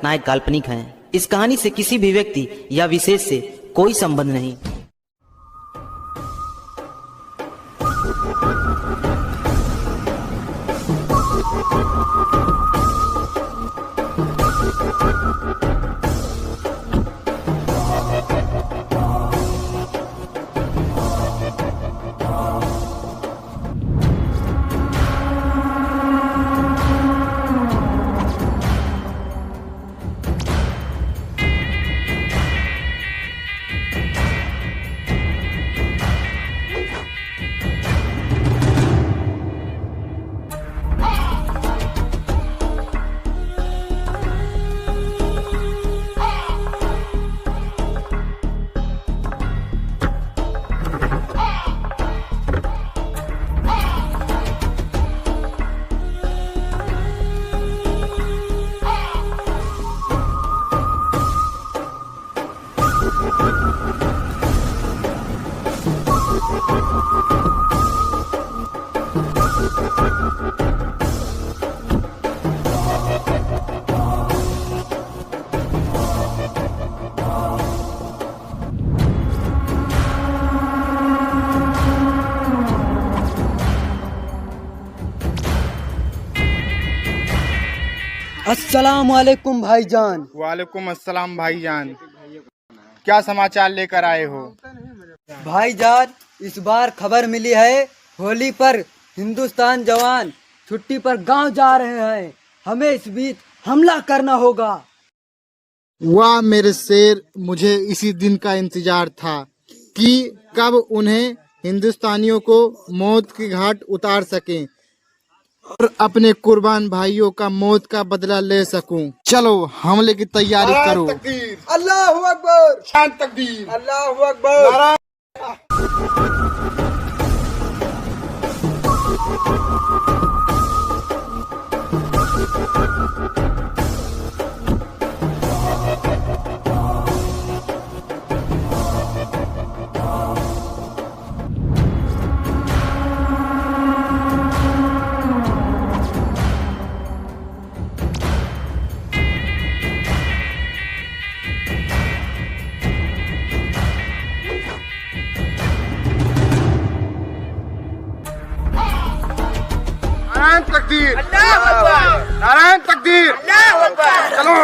नायक काल्पनिक हैं। इस कहानी से किसी भी व्यक्ति या विशेष से कोई संबंध नहीं। अस्सलाम वालेकुम भाईजान। वालेकुम अस्सलाम भाईजान। क्या समाचार लेकर आए हो? भाईजान, इस बार खबर मिली है होली पर हिंदुस्तान जवान छुट्टी पर गांव जा रहे हैं। हमें इस बीच हमला करना होगा। वाह मेरे शेर, मुझे इसी दिन का इंतजार था कि कब उन्हें हिंदुस्तानियों को मौत की घाट उतार सकें और अपने कुर्बान भाइयों का मौत का बदला ले सकूं। चलो हमले की तैयारी करो। अल्लाहू अकबर। शान तकदीर। अल्लाहू अकबर। नारायण तकदीर। अल्लाहू अकबर। नारायण तकदीर। अल्लाहू अकबर। चलो।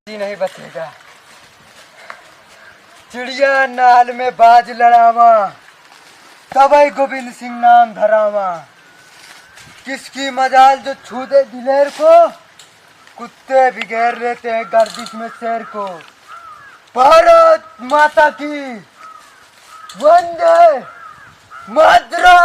नहीं बचेगा। चिड़िया नाल में बाज लड़ावा, तबई गोविंद सिंह नाम धरावा। किसकी मजाल जो छू दे दिलेर को, कुत्ते बिगैर लेते हैं गर्दिश में शेर को। भारत माता की वंदे मातरा।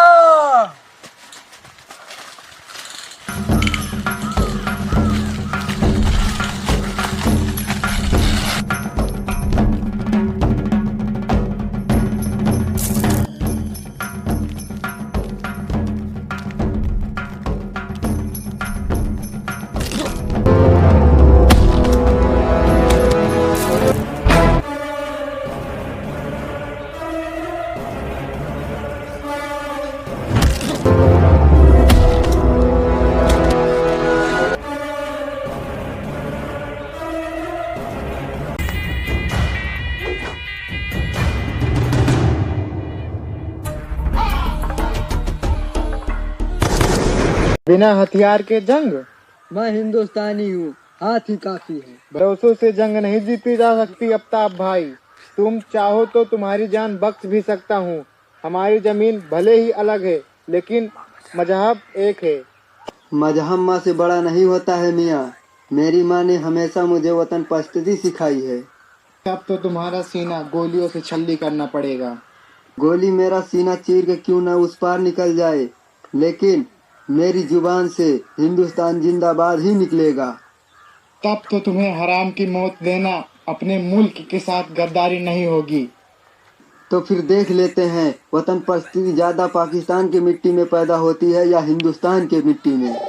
बिना हथियार के जंग? मैं हिंदुस्तानी हूँ, हाथ ही काफी है। भरोसों से जंग नहीं जीती जा सकती आफ्ताब भाई। तुम चाहो तो तुम्हारी जान बख्श भी सकता हूँ। हमारी जमीन भले ही अलग है, लेकिन मजहब एक है। मजहब माँ से बड़ा नहीं होता है मियाँ। मेरी माँ ने हमेशा मुझे वतन परस्ती सिखाई है। अब तो तुम्हारा सीना गोलियों से छल्ली करना पड़ेगा। गोली मेरा सीना चीर के क्यों न उस पार निकल जाए, लेकिन मेरी जुबान से हिंदुस्तान जिंदाबाद ही निकलेगा। तब तो तुम्हें हराम की मौत देना अपने मुल्क के साथ गद्दारी नहीं होगी। तो फिर देख लेते हैं वतन परस्ती ज्यादा पाकिस्तान की मिट्टी में पैदा होती है या हिंदुस्तान की मिट्टी में।